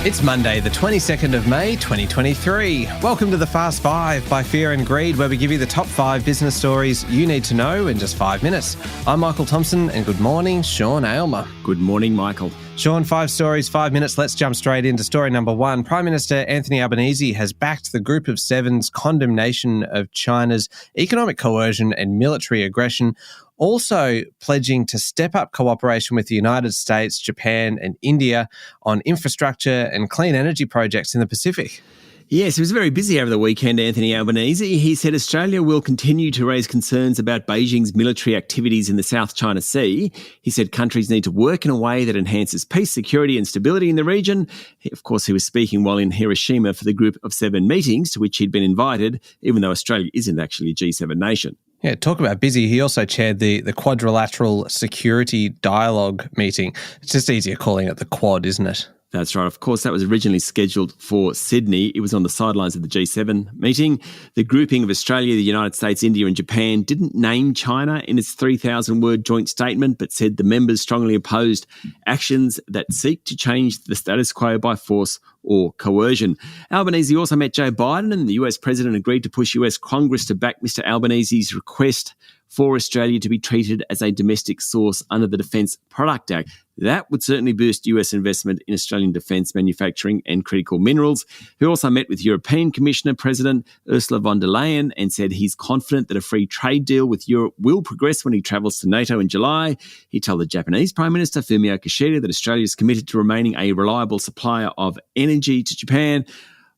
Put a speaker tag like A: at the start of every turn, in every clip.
A: It's Monday, the 22nd of May, 2023. Welcome to the Fast Five by Fear and Greed, where we give you the top 5 business stories you need to know in just 5 minutes. I'm Michael Thompson, and good morning, Sean Aylmer.
B: Good morning, Michael.
A: Sean, 5 stories, 5 minutes. Let's jump straight into story number 1. Prime Minister Anthony Albanese has backed the Group of Seven's condemnation of China's economic coercion and military aggression, also pledging to step up cooperation with the United States, Japan and India on infrastructure and clean energy projects in the Pacific.
B: Yes, he was very busy over the weekend, Anthony Albanese. He said Australia will continue to raise concerns about Beijing's military activities in the South China Sea. He said countries need to work in a way that enhances peace, security and stability in the region. Of course, he was speaking while in Hiroshima for the Group of Seven meetings to which he'd been invited, even though Australia isn't actually a G7 nation.
A: Yeah, talk about busy. He also chaired the Quadrilateral Security Dialogue meeting. It's just easier calling it the Quad, isn't it?
B: That's right. Of course, that was originally scheduled for Sydney. It was on the sidelines of the G7 meeting. The grouping of Australia, the United States, India and Japan didn't name China in its 3,000-word joint statement, but said the members strongly opposed actions that seek to change the status quo by force or coercion. Albanese also met Joe Biden, and the US president agreed to push US Congress to back Mr. Albanese's request for Australia to be treated as a domestic source under the Defence Product Act. That would certainly boost US investment in Australian defence manufacturing and critical minerals. He also met with European Commissioner President Ursula von der Leyen and said he's confident that a free trade deal with Europe will progress when he travels to NATO in July. He told the Japanese Prime Minister Fumio Kishida that Australia is committed to remaining a reliable supplier of energy to Japan.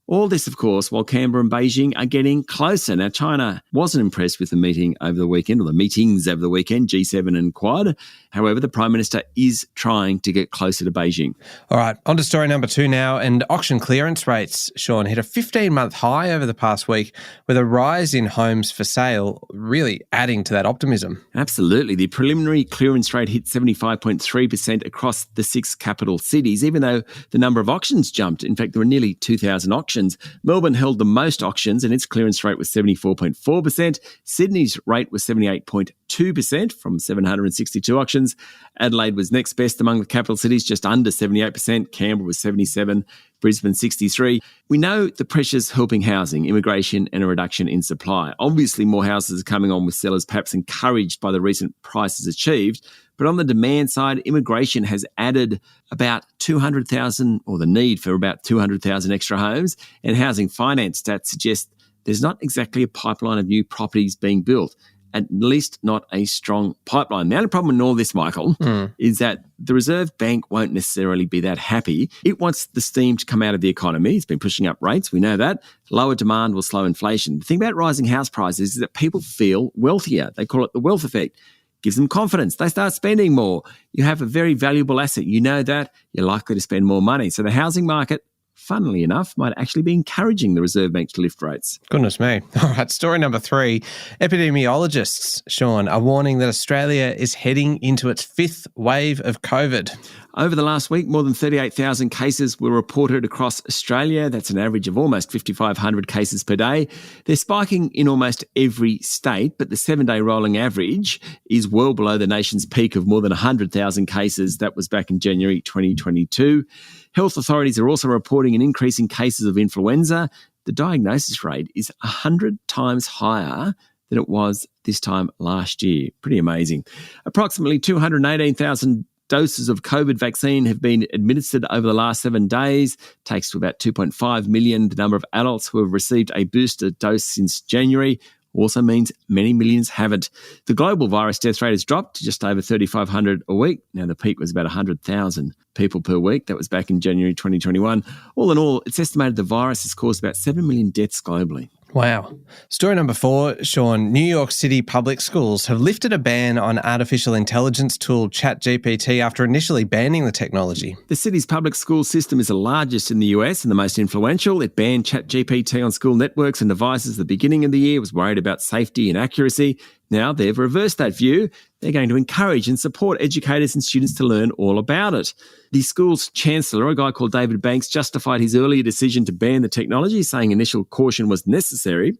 B: All this, of course, while Canberra and Beijing are getting closer. Now, China wasn't impressed with the meeting over the weekend, or the meetings over the weekend, G7 and Quad. However, the Prime Minister is trying to get closer to Beijing.
A: All right, on to story number 2 now. And auction clearance rates, Sean, hit a 15-month high over the past week, with a rise in homes for sale really adding to that optimism.
B: Absolutely. The preliminary clearance rate hit 75.3% across the 6 capital cities, even though the number of auctions jumped. In fact, there were nearly 2,000 auctions. Melbourne held the most auctions and its clearance rate was 74.4%. Sydney's rate was 78.2% from 762 auctions. Adelaide was next best among the capital cities, just under 78%. Canberra was 77%. Brisbane 63%. We know the pressures helping housing, immigration and a reduction in supply. Obviously, more houses are coming on with sellers perhaps encouraged by the recent prices achieved. But on the demand side, immigration has added about 200,000, or the need for about 200,000 extra homes. And housing finance stats suggest there's not exactly a pipeline of new properties being built, at least not a strong pipeline. The only problem in all this, Michael, is that the Reserve Bank won't necessarily be that happy. It wants the steam to come out of the economy. It's been pushing up rates. We know that. Lower demand will slow inflation. The thing about rising house prices is that people feel wealthier. They call it the wealth effect. Gives them confidence. They start spending more. You have a very valuable asset. You know that. You're likely to spend more money. So the housing market, funnily enough, might actually be encouraging the Reserve Bank to lift rates.
A: Goodness me. All right, story number 3. Epidemiologists, Sean, are warning that Australia is heading into its 5th wave of COVID.
B: Over the last week, more than 38,000 cases were reported across Australia. That's an average of almost 5,500 cases per day. They're spiking in almost every state, but the 7-day rolling average is well below the nation's peak of more than 100,000 cases. That was back in January 2022. Health authorities are also reporting an increase in cases of influenza. The diagnosis rate is 100 times higher than it was this time last year. Pretty amazing. Approximately 218,000 doses of COVID vaccine have been administered over the last 7 days. Takes to about 2.5 million the number of adults who have received a booster dose since January. Also means many millions haven't. The global virus death rate has dropped to just over 3,500 a week. Now, the peak was about 100,000 people per week. That was back in January 2021. All in all, it's estimated the virus has caused about 7 million deaths globally.
A: Wow. Story number 4, Sean. New York City public schools have lifted a ban on artificial intelligence tool ChatGPT after initially banning the technology.
B: The city's public school system is the largest in the US and the most influential. It banned ChatGPT on school networks and devices at the beginning of the year. It was worried about safety and accuracy. Now they've reversed that view. They're going to encourage and support educators and students to learn all about it. The school's chancellor, a guy called David Banks, justified his earlier decision to ban the technology, saying initial caution was necessary.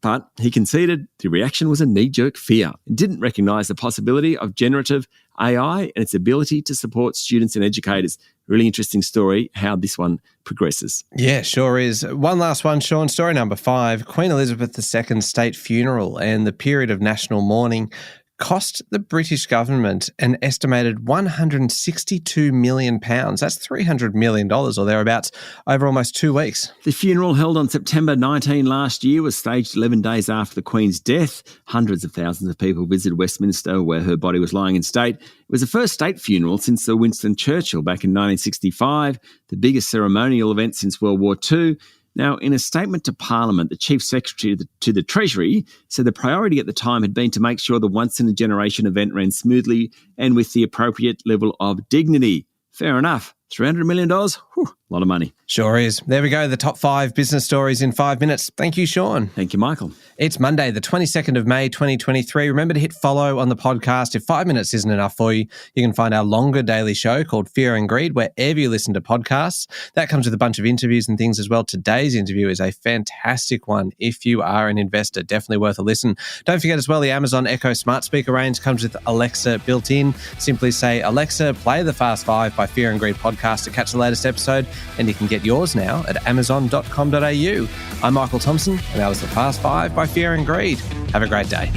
B: but he conceded the reaction was a knee-jerk fear and didn't recognise the possibility of generative AI and its ability to support students and educators. Really interesting story, how this one progresses.
A: Yeah, sure is. One last one, Sean. Story number 5. Queen Elizabeth II's state funeral and the period of national mourning cost the British government an estimated £162 million. That's $300 million or thereabouts over almost 2 weeks.
B: The funeral, held on September 19 last year, was staged 11 days after the Queen's death. Hundreds of thousands of people visited Westminster, where her body was lying in state. It was the first state funeral since the Winston Churchill back in 1965, the biggest ceremonial event since World War II. Now, in a statement to Parliament, the Chief Secretary to the Treasury said the priority at the time had been to make sure the once-in-a-generation event ran smoothly and with the appropriate level of dignity. Fair enough. $300 million? Whew, a lot of money.
A: Sure is. There we go, the top 5 business stories in 5 minutes. Thank you, Sean.
B: Thank you, Michael.
A: It's Monday, the 22nd of May, 2023. Remember to hit follow on the podcast. If 5 minutes isn't enough for you, you can find our longer daily show called Fear and Greed wherever you listen to podcasts. That comes with a bunch of interviews and things as well. Today's interview is a fantastic one. If you are an investor, definitely worth a listen. Don't forget as well, the Amazon Echo smart speaker range comes with Alexa built in. Simply say, Alexa, play the Fast 5 by Fear and Greed podcast to catch the latest episode, and you can get yours now at amazon.com.au. I'm Michael Thompson, and that was the Fast 5 by Fear and Greed. Have a great day.